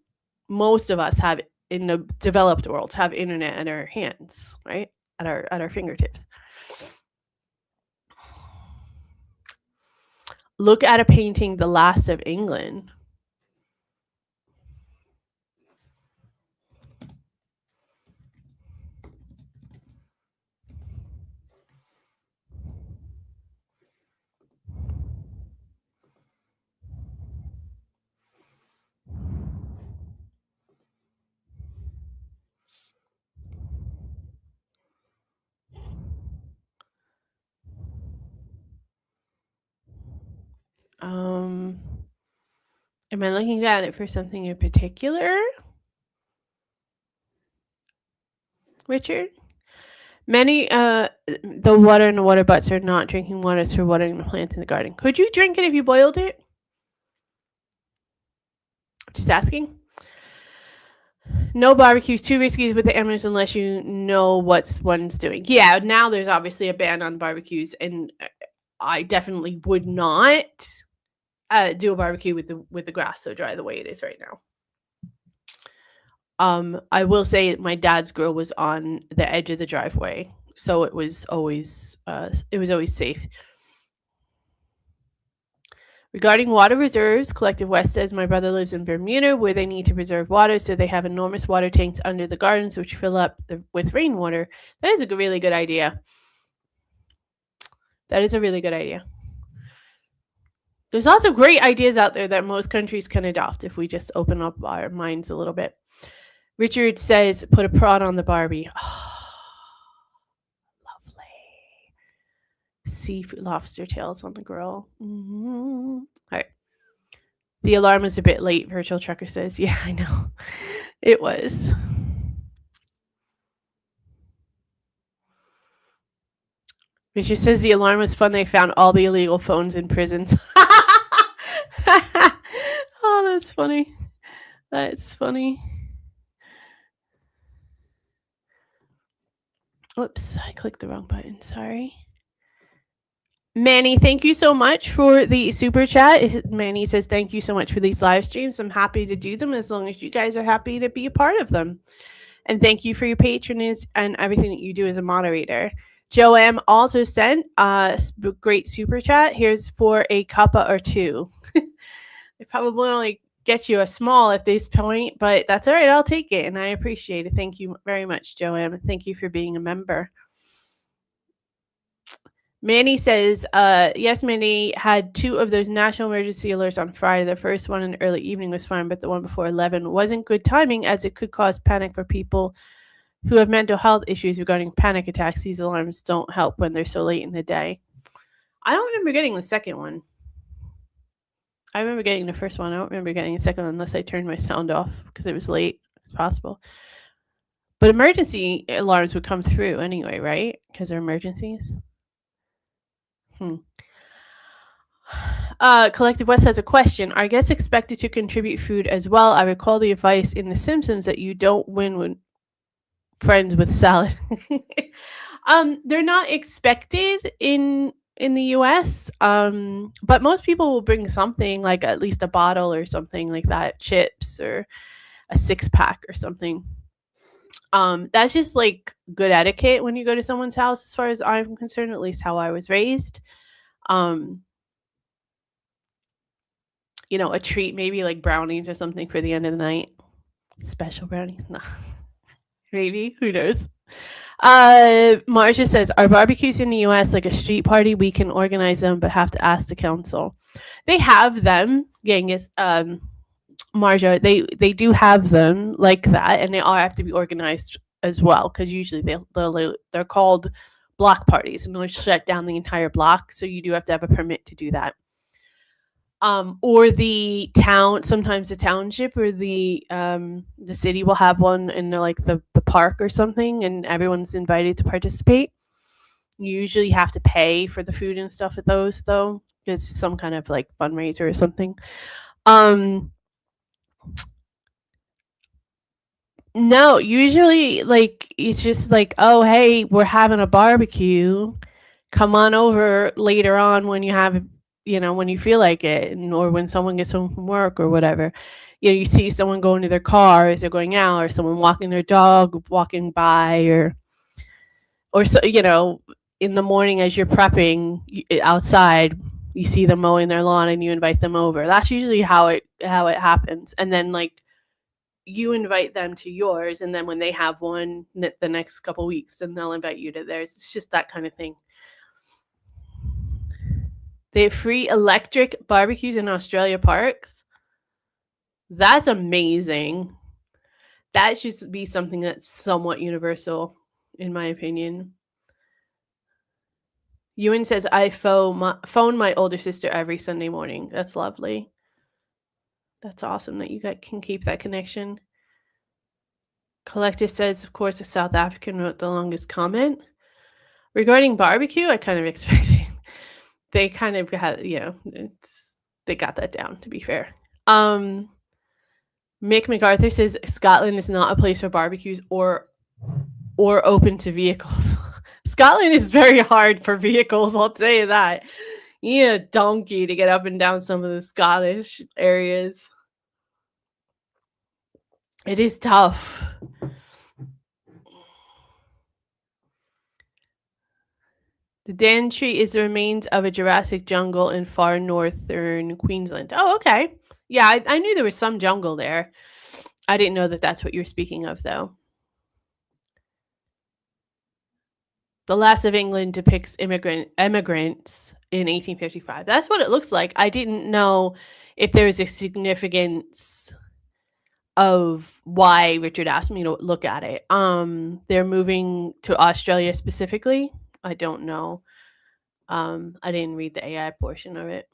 Most of us have, in the developed world, have internet at our hands, right? At our fingertips. Look at a painting, The Last of England. Am I looking at it for something in particular, Richard? Many the water in the water butts are not drinking water, it's for watering the plants in the garden. Could you drink it if you boiled it? Just asking. No barbecues, too risky with the animals unless you know what one's doing. Yeah, now there's obviously a ban on barbecues, and I definitely would not do a barbecue with the grass so dry the way it is right now. I will say my dad's grill was on the edge of the driveway, so it was always safe. Regarding water reserves, Collective West says my brother lives in Bermuda where they need to preserve water, so they have enormous water tanks under the gardens which fill up with rainwater. That is a really good idea. That is a really good idea. There's lots of great ideas out there that most countries can adopt if we just open up our minds a little bit. Richard says, put a prod on the Barbie. Oh, lovely. Seafood lobster tails on the grill. Mm-hmm. All right. The alarm is a bit late, Virtual Trucker says. Yeah, I know. It was. Richard says the alarm was fun. They found all the illegal phones in prisons. Oh, that's funny. That's funny. Oops, I clicked the wrong button. Sorry. Manny, thank you so much for the super chat. Manny says, thank you so much for these live streams. I'm happy to do them as long as you guys are happy to be a part of them. And thank you for your patronage and everything that you do as a moderator. Joe M also sent a great super chat. Here's for a cuppa or two. They probably only get you a small at this point, but that's all right. I'll take it, and I appreciate it. Thank you very much, Joe M. Thank you for being a member. Manny says, yes, Manny had 2 of those national emergency alerts on Friday. The first one in the early evening was fine, but the one before 11 wasn't good timing as it could cause panic for people who have mental health issues regarding panic attacks. These alarms don't help when they're so late in the day. I don't remember getting the second one. I remember getting the first one. I don't remember getting the second one unless I turned my sound off because it was late. It's possible. But emergency alarms would come through anyway, right? Because they're emergencies. Collective West has a question. Are guests expected to contribute food as well? I recall the advice in The Simpsons that you don't win with friends with salad. They're not expected in the US, but most people will bring something, like at least a bottle or something like that, chips or a 6-pack or something. That's just like good etiquette when you go to someone's house, as far as I'm concerned, at least how I was raised. You know, a treat, maybe like brownies or something for the end of the night. Special brownies? No. Maybe, who knows? Marcia says, are barbecues in the US like a street party? We can organize them, but have to ask the council. They have them, Genghis. Marja, they do have them like that, and they all have to be organized as well, because usually they're called block parties, and they'll shut down the entire block, so you do have to have a permit to do that. Or the town, sometimes the township or the city will have one in the park or something, and everyone's invited to participate. You usually have to pay for the food and stuff at those, though. It's some kind of like fundraiser or something. No, usually like it's just like, oh hey, we're having a barbecue. Come on over later on when you have, when you feel like it, or when someone gets home from work or whatever. You see someone going to their car as they're going out, or someone walking their dog walking by, or so, in the morning as you're prepping outside, you see them mowing their lawn and you invite them over. That's usually how it happens. And then like you invite them to yours, and then when they have one the next couple weeks, then they'll invite you to theirs. It's just that kind of thing. They have free electric barbecues in Australia parks. That's amazing. That should be something that's somewhat universal, in my opinion. Ewan says, I phone my older sister every Sunday morning. That's lovely. That's awesome that you guys can keep that connection. Collective says, of course, a South African wrote the longest comment. Regarding barbecue, I kind of expected they kind of got, they got that down, to be fair. Mick MacArthur says Scotland is not a place for barbecues or open to vehicles. Scotland is very hard for vehicles, I'll tell you that. You need a donkey to get up and down some of the Scottish areas. It is tough. The Dan tree is the remains of a Jurassic jungle in far northern Queensland. Oh, okay. Yeah, I knew there was some jungle there. I didn't know that that's what you're speaking of, though. The Last of England depicts immigrants in 1855. That's what it looks like. I didn't know if there was a significance of why Richard asked me to look at it. They're moving to Australia specifically. I don't know. I didn't read the AI portion of it.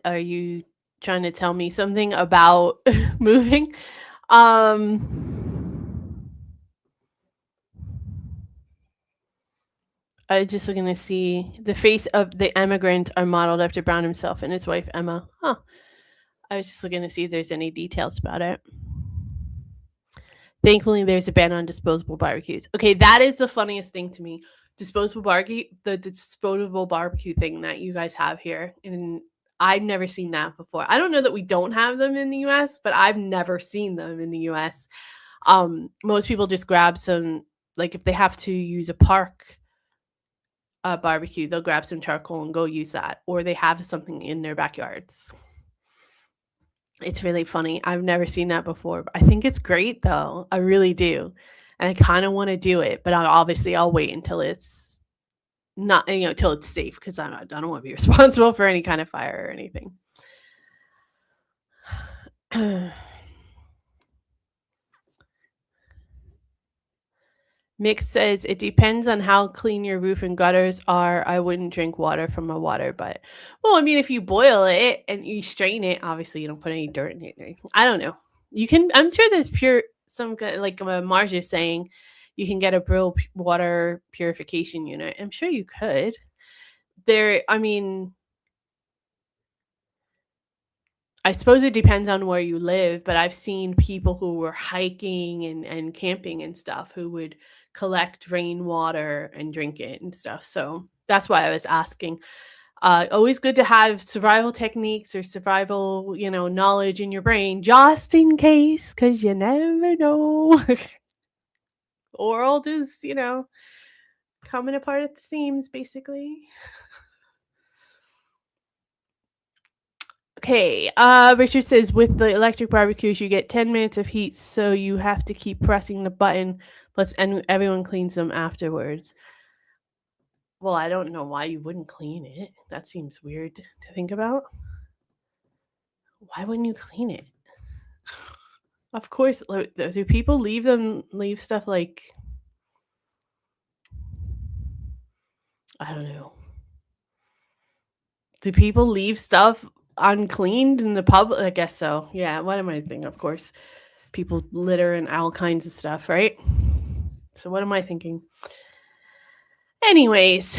Are you trying to tell me something about moving? I was just looking to see the face of the emigrant are modeled after Brown himself and his wife Emma. Huh. I was just looking to see if there's any details about it. Thankfully, there's a ban on disposable barbecues. Okay, that is the funniest thing to me. The disposable barbecue thing that you guys have here, and I've never seen that before. I don't know that we don't have them in the US, but I've never seen them in the US. Most people just grab some, like if they have to use a park barbecue, they'll grab some charcoal and go use that, or they have something in their backyards. It's really funny. I've never seen that before. But I think it's great though. I really do. And I kind of want to do it, but I'll wait until it's not, till it's safe, because I don't want to be responsible for any kind of fire or anything. Mick says it depends on how clean your roof and gutters are. I wouldn't drink water from a water butt. Well, I mean, if you boil it and you strain it, obviously you don't put any dirt in it. I don't know. You can. I'm sure there's like Marge is saying, you can get a Brill water purification unit. I'm sure you could. I mean, I suppose it depends on where you live, but I've seen people who were hiking and camping and stuff who would collect rainwater and drink it and stuff. So that's why I was asking. Always good to have survival techniques or survival, knowledge in your brain, just in case, because you never know. The world is, coming apart at the seams, basically. Okay, Richard says with the electric barbecues, you get 10 minutes of heat, so you have to keep pressing the button, and everyone cleans them afterwards. Well, I don't know why you wouldn't clean it. That seems weird to think about. Why wouldn't you clean it? Of course, do people leave stuff like, I don't know. Do people leave stuff uncleaned in the public? I guess so. Yeah, what am I thinking? Of course, people litter and all kinds of stuff, right? So what am I thinking? Anyways,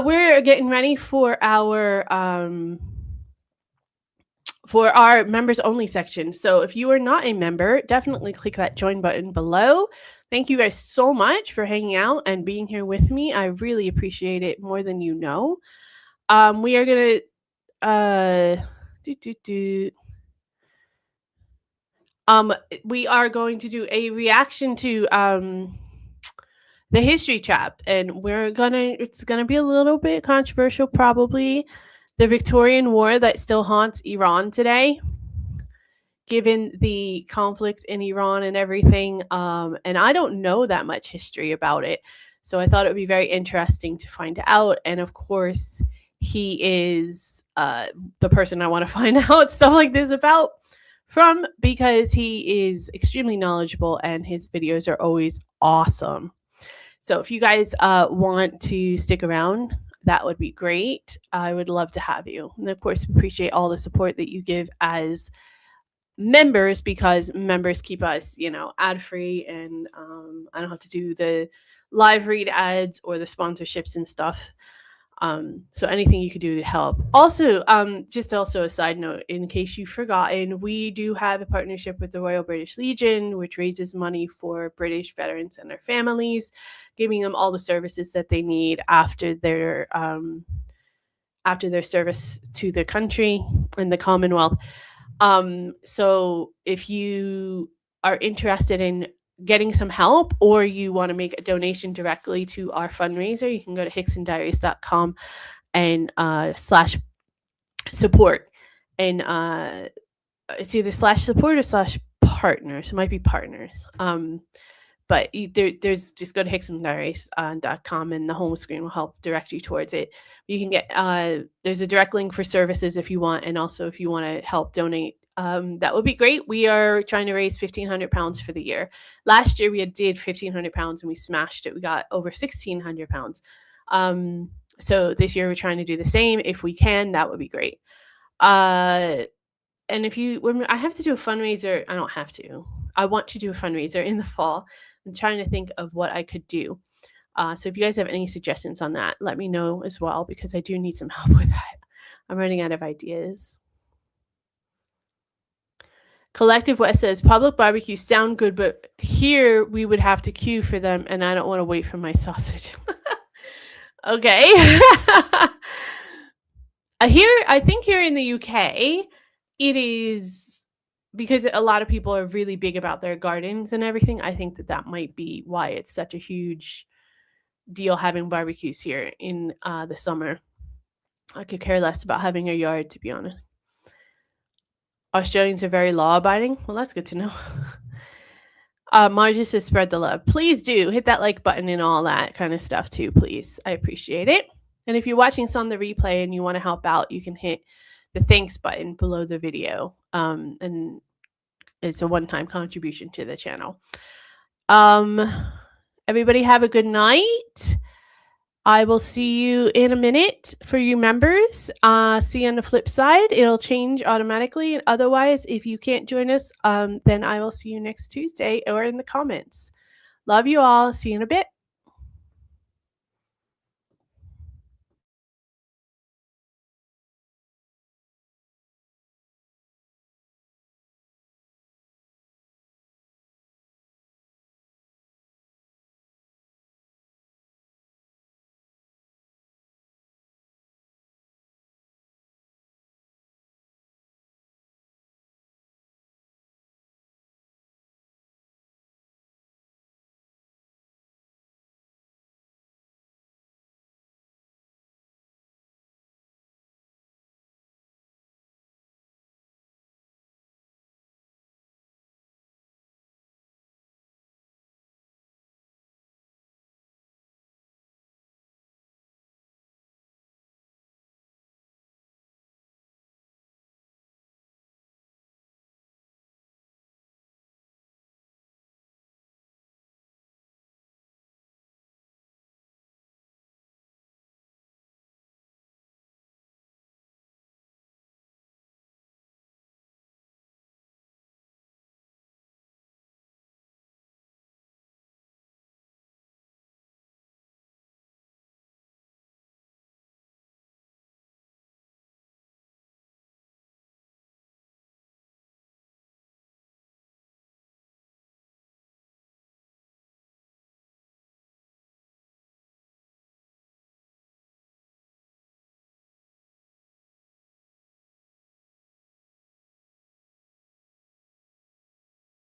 we're getting ready for our members only section. So if you are not a member, definitely click that join button below. Thank you guys so much for hanging out and being here with me. I really appreciate it more than you know. We are gonna we are going to do a reaction to the history chap, and it's gonna be a little bit controversial, probably. The Victorian War that still haunts Iran today, given the conflict in Iran and everything. And I don't know that much history about it. So I thought it would be very interesting to find out. And of course, he is the person I want to find out stuff like this about from, because he is extremely knowledgeable and his videos are always awesome. So if you guys want to stick around, that would be great. I would love to have you. And of course, we appreciate all the support that you give as members, because members keep us, ad free, and I don't have to do the live read ads or the sponsorships and stuff. So anything you could do to help. Also, just also a side note, in case you've forgotten, we do have a partnership with the Royal British Legion, which raises money for British veterans and their families, giving them all the services that they need after their service to their country and the Commonwealth. So if you are interested in getting some help, or you want to make a donation directly to our fundraiser, you can go to hicksondiaries.com and /support. And it's either /support or /partners. It might be partners. But there's just go to hicksondiaries.com, and the home screen will help direct you towards it. You can get there's a direct link for services if you want, and also if you want to help donate, that would be great. We are trying to raise £1,500 for the year. Last year we did £1,500 and we smashed it. We got over £1,600. So this year we're trying to do the same. If we can, that would be great. And when I have to do a fundraiser, I don't have to. I want to do a fundraiser in the fall. I'm trying to think of what I could do. So if you guys have any suggestions on that, let me know as well, because I do need some help with that. I'm running out of ideas. Collective West says, public barbecues sound good, but here we would have to queue for them, and I don't want to wait for my sausage. Okay. I think here in the UK, it is, because a lot of people are really big about their gardens and everything. I think that might be why it's such a huge deal having barbecues here in the summer. I could care less about having a yard, to be honest. Australians are very law-abiding. Well, that's good to know. Margie says, spread the love. Please do hit that like button and all that kind of stuff too, please. I appreciate it. And if you're watching this on the replay and you want to help out, you can hit the thanks button below the video. And it's a one-time contribution to the channel. Everybody have a good night. I will see you in a minute for you members. See you on the flip side. It'll change automatically. And otherwise, if you can't join us, then I will see you next Tuesday or in the comments. Love you all. See you in a bit.